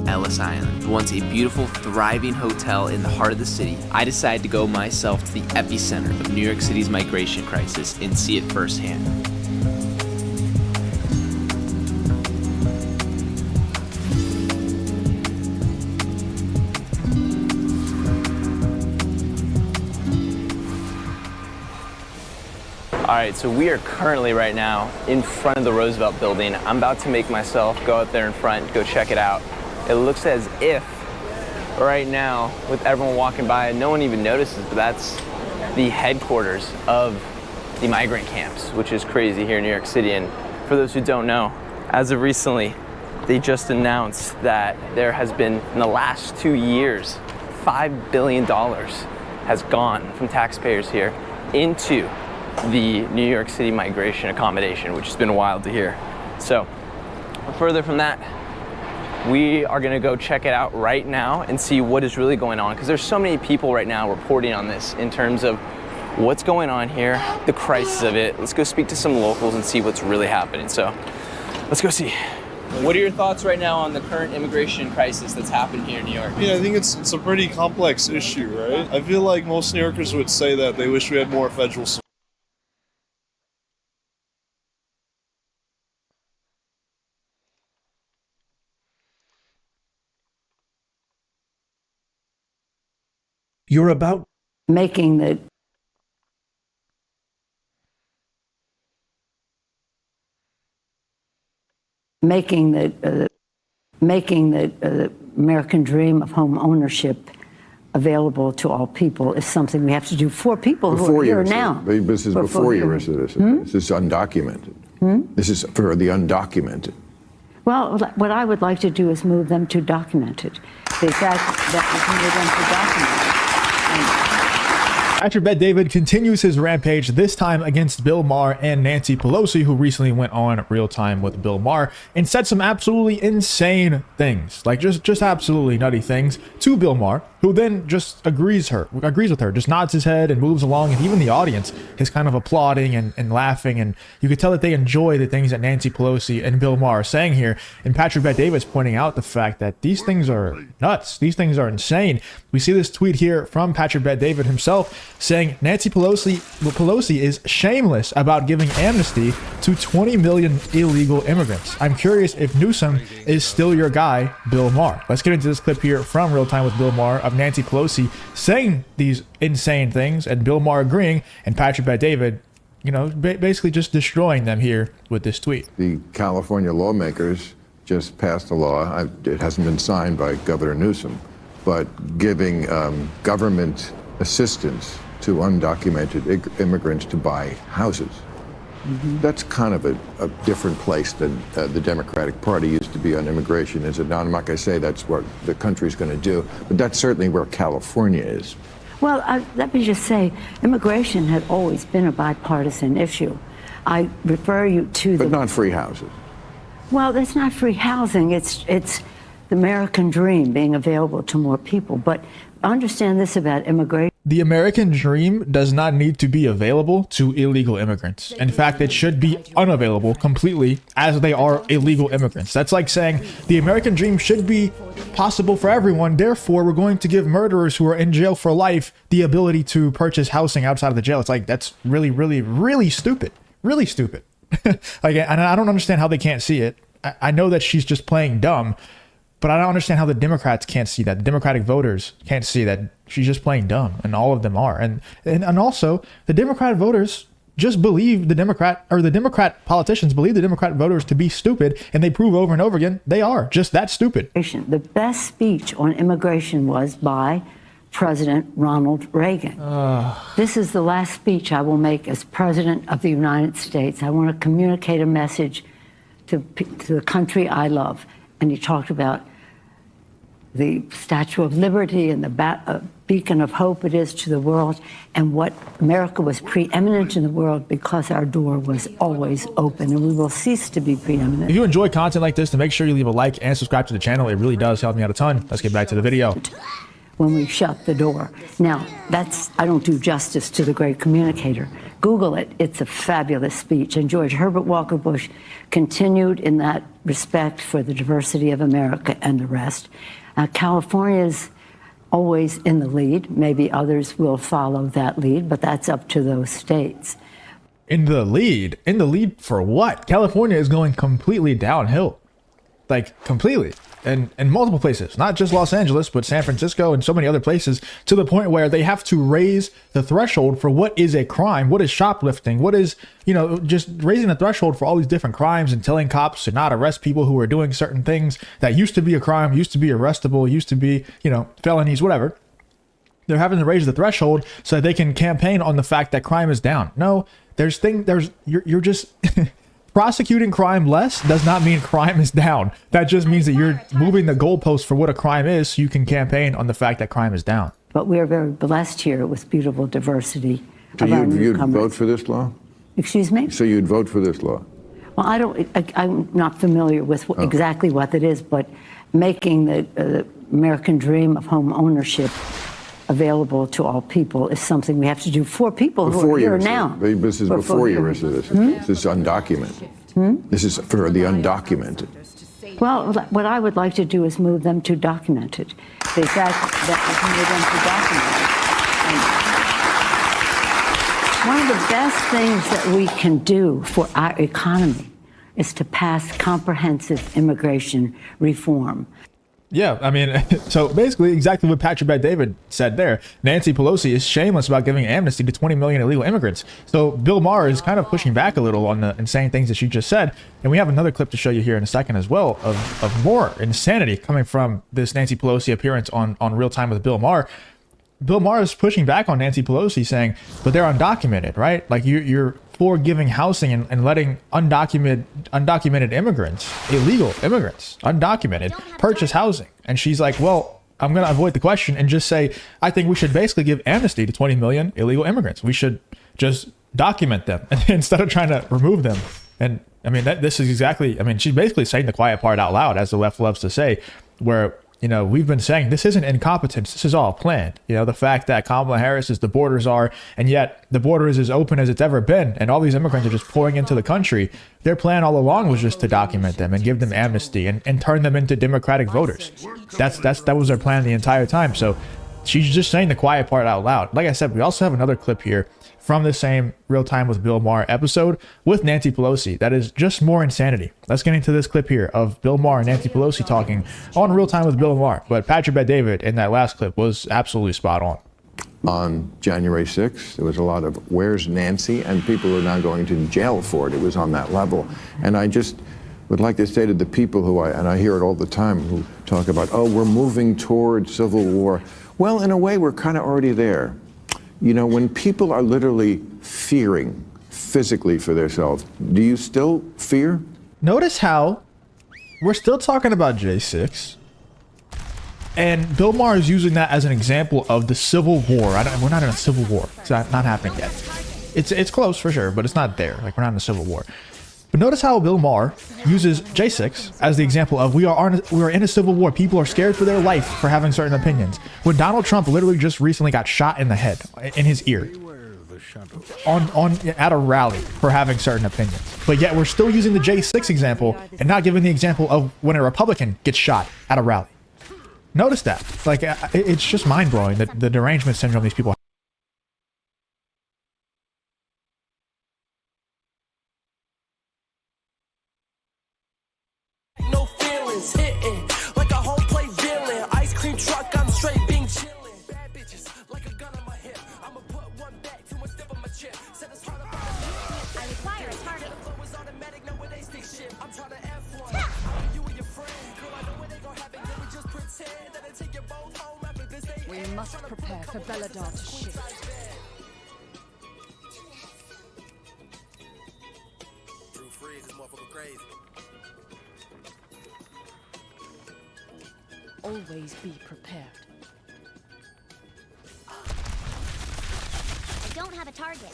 Ellis Island. Once a beautiful, thriving hotel in the heart of the city, I decided to go myself to the epicenter of New York City's migration crisis and see it firsthand. All right, so we are currently right now in front of the Roosevelt Building. I'm about to make myself go out there in front, go check it out. It looks as if right now, with everyone walking by, no one even notices, but that's the headquarters of the migrant camps, which is crazy here in New York City. And for those who don't know, as of recently, they just announced that there has been, in the last 2 years, $5 billion has gone from taxpayers here into the New York City migration accommodation, which has been wild to hear. So further from that, we are gonna go check it out right now and see what is really going on, because there's so many people right now reporting on this in terms of what's going on here, the crisis of it. Let's go speak to some locals and see what's really happening. So let's go see. What are your thoughts right now on the current immigration crisis that's happened here in New York? Yeah, I think it's a pretty complex issue, right? I feel like most New Yorkers would say that they wish we had more federal support. You're about making the American dream of home ownership available to all people is something we have to do for people who are here now. This is before you're a citizen. This is undocumented. This is for the undocumented. Well, what I would like to do is move them to documented. The fact that we can move them to documented. Patrick Bet-David continues his rampage, this time against Bill Maher and Nancy Pelosi, who recently went on Real Time with Bill Maher and said some absolutely insane things, like just absolutely nutty things to Bill Maher, who then just agrees with her, just nods his head and moves along, and even the audience is kind of applauding and laughing, and you could tell that they enjoy the things that Nancy Pelosi and Bill Maher are saying here. And Patrick Bet-David's pointing out the fact that these things are nuts, these things are insane. We see this tweet here from Patrick Bet-David himself saying Nancy Pelosi is shameless about giving amnesty to 20 million illegal immigrants. I'm curious if Newsom is still your guy, Bill Maher. Let's get into this clip here from Real Time with Bill Maher of Nancy Pelosi saying these insane things and Bill Maher agreeing, and Patrick Bet-David, you know, basically just destroying them here with this tweet. The California lawmakers just passed a law. It hasn't been signed by Governor Newsom, but giving government assistance to undocumented immigrants to buy houses. That's kind of a different place than the Democratic Party used to be on immigration, is it not? I'm not going to say that's what the country's going to do, but that's certainly where California is. Well, let me just say, immigration had always been a bipartisan issue. I refer you to But not free houses. Well, that's not free housing. It's the American dream being available to more people. But understand this about immigration. The American dream does not need to be available to illegal immigrants. In fact, it should be unavailable completely, as they are illegal immigrants. That's like saying the American dream should be possible for everyone. Therefore, we're going to give murderers who are in jail for life the ability to purchase housing outside of the jail. It's like, that's really, really, really stupid. Really stupid. Like, and I don't understand how they can't see it. I know that she's just playing dumb, but I don't understand how the Democrats can't see that. The Democratic voters can't see that she's just playing dumb, and all of them are. And also, the Democrat voters just believe the Democrat politicians believe the Democrat voters to be stupid, and they prove over and over again they are just that stupid. The best speech on immigration was by President Ronald Reagan. This is the last speech I will make as President of the United States. I want to communicate a message to the country I love. And he talked about the Statue of Liberty and the beacon of hope it is to the world, and what America was preeminent in the world because our door was always open, and we will cease to be preeminent. If you enjoy content like this, then make sure you leave a like and subscribe to the channel. It really does help me out a ton. Let's get back to the video. when we shut the door. Now, I don't do justice to the great communicator. Google it. It's a fabulous speech. And George Herbert Walker Bush continued in that respect for the diversity of America and the rest. California's always in the lead. Maybe others will follow that lead, but that's up to those states. In the lead? In the lead for what? California is going completely downhill. Like, completely. And in multiple places, not just Los Angeles, but San Francisco and so many other places, to the point where they have to raise the threshold for what is a crime, what is shoplifting, what is, you know, just raising the threshold for all these different crimes and telling cops to not arrest people who are doing certain things that used to be a crime, used to be arrestable, used to be, you know, felonies, whatever. They're having to raise the threshold so that they can campaign on the fact that crime is down. No, you're just prosecuting crime less does not mean crime is down. That just means that you're moving the goalpost for what a crime is so you can campaign on the fact that crime is down. But we are very blessed here with beautiful diversity. So you'd vote for this law? Excuse me? So you'd vote for this law? Well, I'm not familiar with exactly what it is, but making the American dream of home ownership available to all people is something we have to do for people who are here now. This is before your residency. This is undocumented. This is for the undocumented. Well, what I would like to do is move them to documented. The fact that we move them to documented. One of the best things that we can do for our economy is to pass comprehensive immigration reform. Yeah, I mean, so basically exactly what Patrick Bet-David said there. Nancy Pelosi is shameless about giving amnesty to 20 million illegal immigrants. So Bill Maher is kind of pushing back a little on the insane things that she just said. And we have another clip to show you here in a second as well of more insanity coming from this Nancy Pelosi appearance on Real Time with Bill Maher. Bill Maher is pushing back on Nancy Pelosi saying, but they're undocumented, right? Like you're for giving housing and letting undocumented immigrants, illegal immigrants, undocumented, purchase housing. And she's like, well, I'm going to avoid the question and just say, I think we should basically give amnesty to 20 million illegal immigrants. We should just document them instead of trying to remove them. And I mean, this is exactly, I mean, she's basically saying the quiet part out loud, as the left loves to say, where, you know, we've been saying this isn't incompetence. This is all planned. You know, the fact that Kamala Harris is the borders are, and yet the border is as open as it's ever been. And all these immigrants are just pouring into the country. Their plan all along was just to document them and give them amnesty and turn them into Democratic voters. That was their plan the entire time. So she's just saying the quiet part out loud. Like I said, we also have another clip here from the same Real Time with Bill Maher episode with Nancy Pelosi. That is just more insanity. Let's get into this clip here of Bill Maher and Nancy Pelosi talking on Real Time with Bill Maher. But Patrick Bet-David in that last clip was absolutely spot on. On January 6th, there was a lot of "Where's Nancy?" and people are now going to jail for it. It was on that level. And I just would like to say to the people who I hear it all the time, who talk about, oh, we're moving toward civil war. Well, in a way, we're kind of already there. You know, when people are literally fearing physically for themselves, do you still fear? Notice how we're still talking about J6, and Bill Maher is using that as an example of the Civil War. We're not in a civil war. It's not happening yet. It's close for sure, but it's not there. Like, we're not in a civil war. But notice how Bill Maher uses J6 as the example of we are in a civil war. People are scared for their life for having certain opinions. When Donald Trump literally just recently got shot in the head, in his ear, at a rally for having certain opinions. But yet we're still using the J6 example and not giving the example of when a Republican gets shot at a rally. Notice that. Like, it's just mind-blowing, the derangement syndrome these people have. We must prepare for Belladar to shift. Drew Freeze, this motherfucker crazy. Always be prepared. I don't have a target.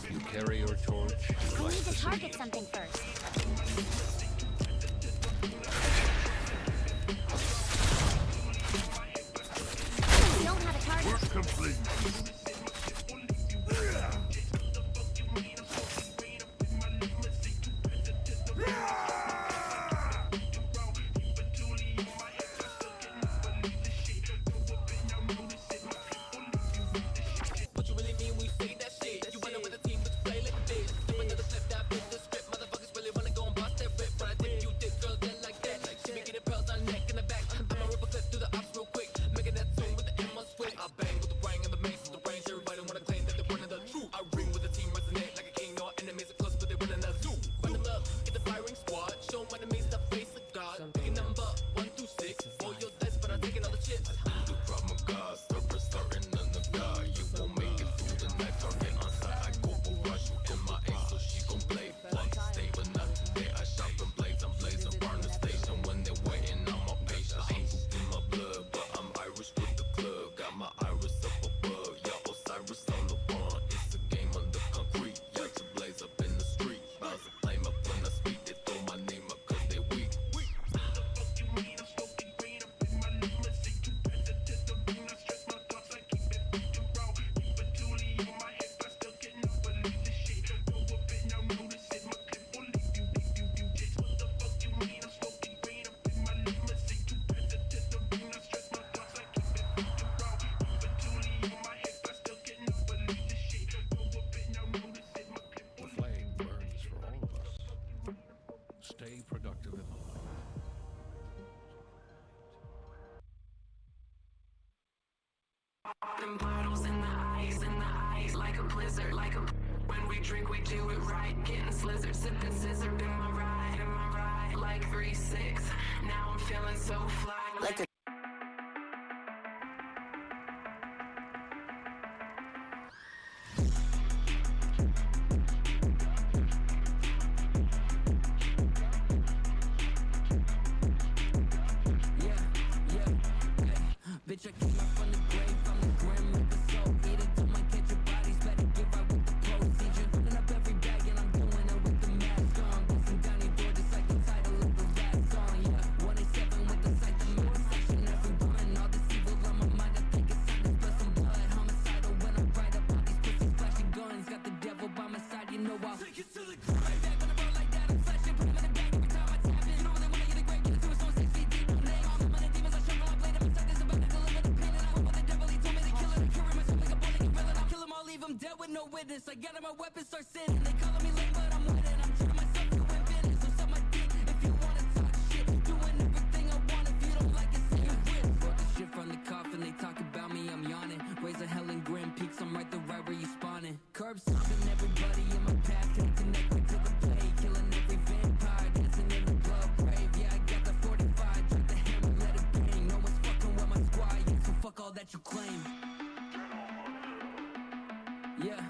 You carry your torch. I need to target something first. firing squad. Show my enemies the face of God. Picking number 1 through 6. Roll your dice, but I'm taking all the chips. The problem God, server starting on the God. You won't make it through the night. Target on side, I go over rush you in my ace, so she gon' play. One stay, but not today. I shop and blaze, I'm blazing, burn the station when they're waiting. I'm a patient. I'm in my blood, but I'm Irish with the club. Got my iris up above, yeah, Osiris on the run. It's a game under concrete, yeah, to blaze up in the street. Bounce a flame up when I speak, they throw my name up 'cause they weak. The flame burns for all of us. Stay productive in the light. Them bottles in the ice, like a blizzard, like a. When we drink, we do it right. Getting slizzard, sipping scissor, in my ride, like 3-6. Now I'm feeling so fly, like a. Bitch, I came out from the grave, from the grim with the soul eater. Don't mind catch your bodies, better give right with the procedure. Putting up every bag and I'm doing it with the mask on. Busting down your door just like the title of the rap song, yeah. 187 with the sight, the murder section, everyone. All this evil on my mind, I think it's time to spill some blood. Homicidal when I ride up all these pussies, flashing guns. Got the devil by my side, you know I'll take it to the grave. Right back when I roll like that, I'm flashing, put him in the bag every time I tap it. You know really wanna get a grave, get into it, so 6 feet deep, no name. All the money demons, I sharpen my blade, I'm inside this about to deliver the pain. And I went with the devil, he told me to kill it. I carry myself like a bullet, you villain. I'll kill him, I'll leave him dead with no witness. I get on my weapons, start sinning. They calling me lame, but I'm winning. I'm turning myself to infinite, so suck my dick if you wanna talk shit. Doing everything I want, if you don't like it, say you quit. Wrote the shit from the coffin, they talk about me, I'm yawning. Ways of hell and grim peaks, I'm right where you spawning. Curb stomping everybody in my path, can't connect me to the play. Killing every vampire, dancing in the blood grave. Yeah, I got the 45, drink the hammer, let it bang. No one's fucking with my squad, yeah, so fuck all that you claim. Yeah,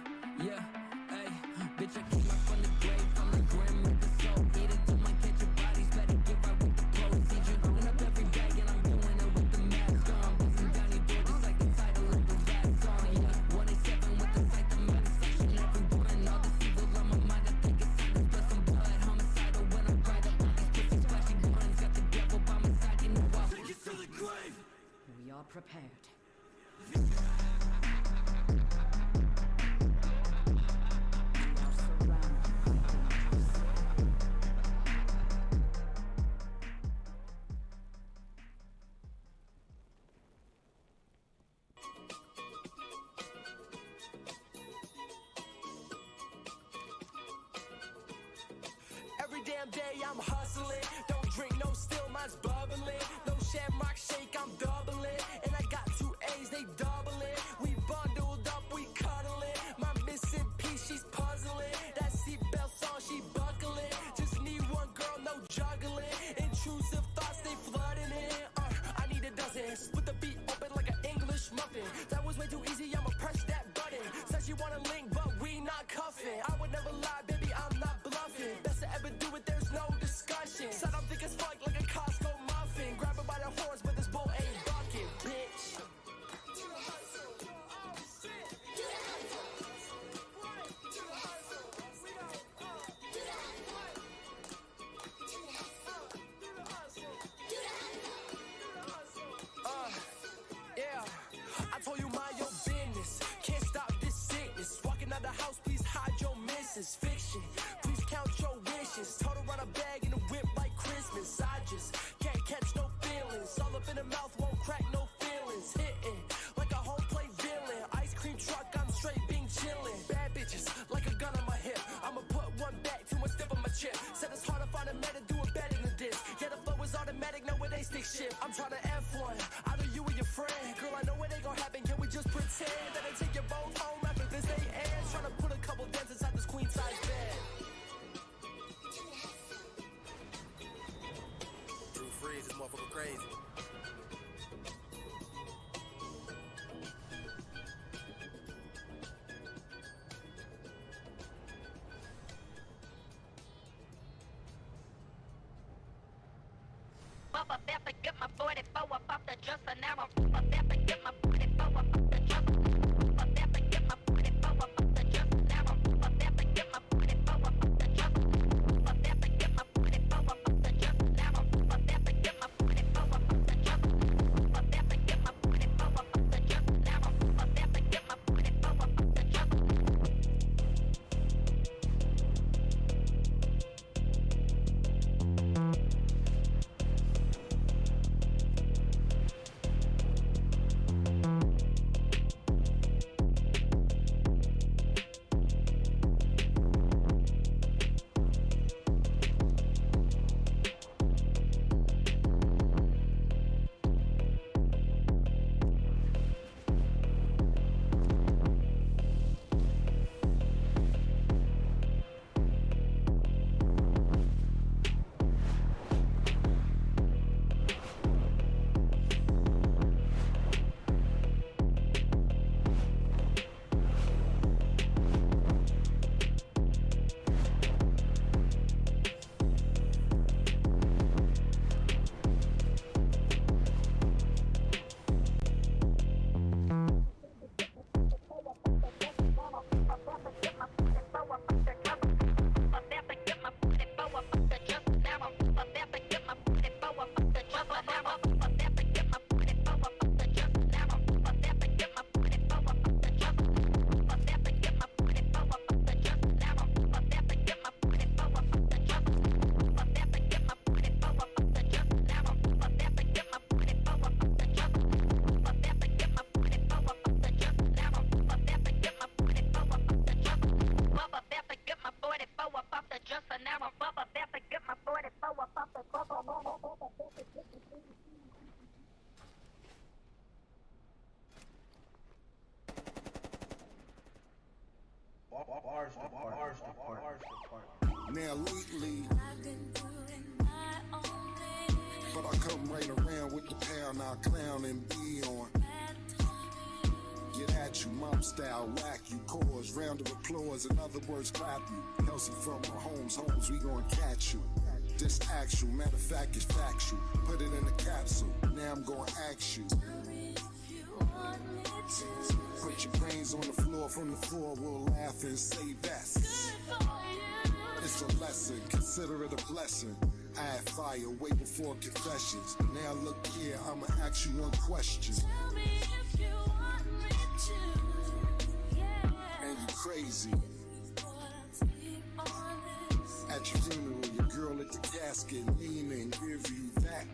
ayy. Bitch, I came out from the grave, from the grim with the soul eater. Don't mind catch your bodies, better get right with the procedure. Pulling up every bag and I'm doing it with the mask on. Busting down your door just like the title of the rap song, yeah. 187 with the sight, the murder section, everyone. All this evil on my mind, I think it's time to spill some blood. Homicidal when I ride up all these pussies, flashing guns. Got the devil by my side, you know I'll take it to the grave. We are prepared. Every damn day I'm hustling. Don't drink, no still, mine's bubbling. No shamrock shake, I'm doubling. And I got 2 A's, they doubling. We bundled up, we cuddling. My missing piece, she's puzzling. That seatbelt song, she buckling. Just need one girl, no juggling. Intrusive thoughts, they flooding in. I need a dozen. Split the beat open like an English muffin. That was way too easy, I'ma press that button. Said she wanna link, but we not cuffing. I would never lie, baby, I'm not bluffing. Best to ever do it, there's no discussion. Said I'm thick as fuck like a Costco muffin. Grab her by the horns, but this bull ain't bucking, bitch. Yeah, I told you mind your business. Can't stop this sickness. Walking out the house, please hide your misses. Fiction, please count your wishes. Told her run a bag in a whip like Christmas. I just can't catch no feelings. All up in the mouth, won't crack no feelings. Hitting like a home plate villain. Ice cream truck, I'm straight being chillin'. Bad bitches, like a gun on my hip. I'ma put one back, too much dip on my chip. Said it's hard to find a man to do it better than this. Yeah, the flow is automatic, no it ain't stick shit. I'm trying to F1, either you or your friend. Girl, I know it ain't gon' happen, can we just pretend that I take you both home after this day ends? Trying to put a couple dents inside this queen size bed. crazy. Bubba Beppa, get my 44 up off the dresser. Now I'm Bubba Beppa, get my 44 up off the dresser. Bubba Beppa, get my 44 up off the dresser. Now I'm Bubba Beppa, get my 44 up off the dresser. Bubba Beppa, get my 44 up off the dresser. Now I'm Bubba Beppa, get my 44 up off the dresser. Bubba Beppa, get my 44 up off the dresser. Now I'm Bubba Beppa, get my 44 up off the dresser. Now lately, I've been doing my own thing, but I come right around with the pound, I'll clown and be on. Get at you, mom style, whack you, cause round of applause, in other words, clap you. Kelsey from Mahomes, Holmes, we gon' catch you. This actual, matter of fact, it's factual. Put it in a capsule, now I'm gon' ask you. Put your brains on the floor, from the floor we'll laugh and say that's it's a lesson, consider it a blessing. I had fire way before confessions. Now look here, I'ma ask you one question. Tell me if you want me to, yeah. And you crazy. Honest. At your funeral, your girl at the casket leaning, give you that.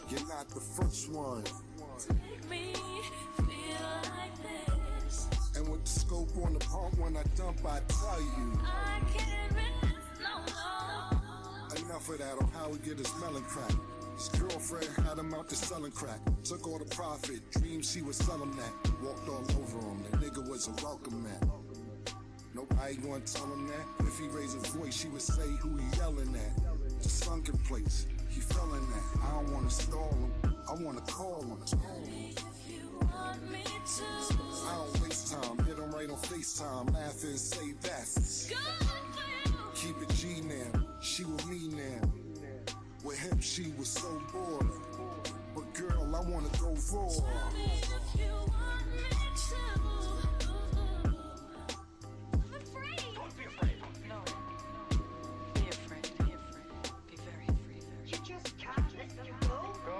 You're not the first one to make me feel like this. And with the scope on the pump, when I dump, I tell you I can't resist, no, no. Enough of that on how he get his melon crack. His girlfriend had him out to selling crack. Took all the profit, dreamed she would sell him that. Walked all over him, the nigga was a welcome mat. Nobody gonna tell him that. If he raised his voice, she would say who he yelling at. The sunken place, he fell in that. I don't wanna stall him, I wanna call him. Tell me if you want me to. I don't waste time, hit him right on FaceTime, laugh and say that's good for you. Keep it G now, she with me now. With him, she was so bored. But girl, I wanna go raw. Tell me if you want me to. I'm afraid. Don't be afraid. No. Be afraid. Be afraid. Be very afraid. You just can't let them go. Go.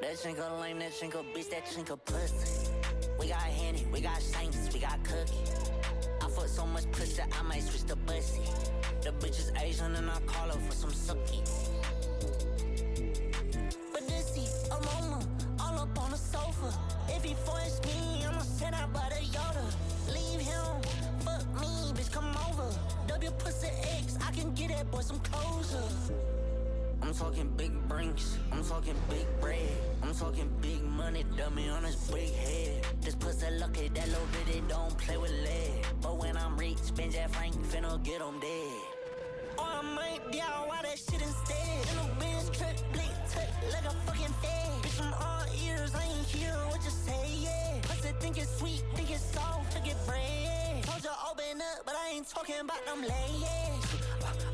That chinko lame, that chinko bitch, that chinko pussy. We got Henny, we got Saints, we got Cookie. I fuck so much pussy, I might switch the bussy. The bitch is Asian and I call her for some sucky. But this he aroma, all up on the sofa. If he force me, I'ma send out by the Yoda. Leave him, fuck me, bitch, come over. W pussy X, I can get that boy some closure. I'm talking big brinks, I'm talking big bread. I'm talking big money, dummy on his big head. This pussy lucky, that little bitty don't play with lead. But when I'm rich, spend that Frank, finna get him dead. Or I might DIY that shit instead. In a Benz truck, blick, tuck, like a fucking fed. Bitch, I'm all ears, I ain't hear what you say, yeah. Pussy think it's sweet, think it's soft, took it bread. Told you open up, but I ain't talking about them legs.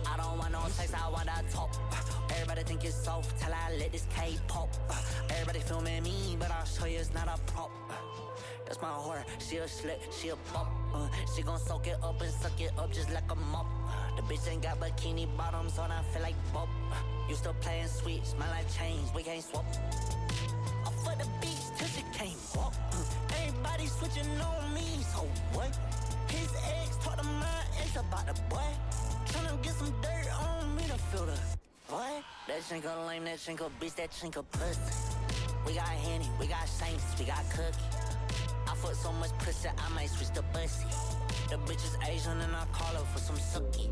I don't want no sex, I want that top. Everybody think it's soft till I let this K pop. Everybody filming me, but I'll show you it's not a prop. That's my whore, she a slut, she a bop. She gon' soak it up and suck it up just like a mop. The bitch ain't got bikini bottoms on, I feel like Bob. You still playing sweet, smell like change, we can't swap. I fuck the beach till she can't walk. Everybody switching on me, so what? His ex talk to my ex about the boy. Tryna get some dirt on me to feel the what? That chinko lame, that chinko bitch, that chinko pussy. We got Henny, we got Saints, we got Cookie. I fuck so much pussy, I might switch the bussy. The bitch is Asian and I call her for some sucky.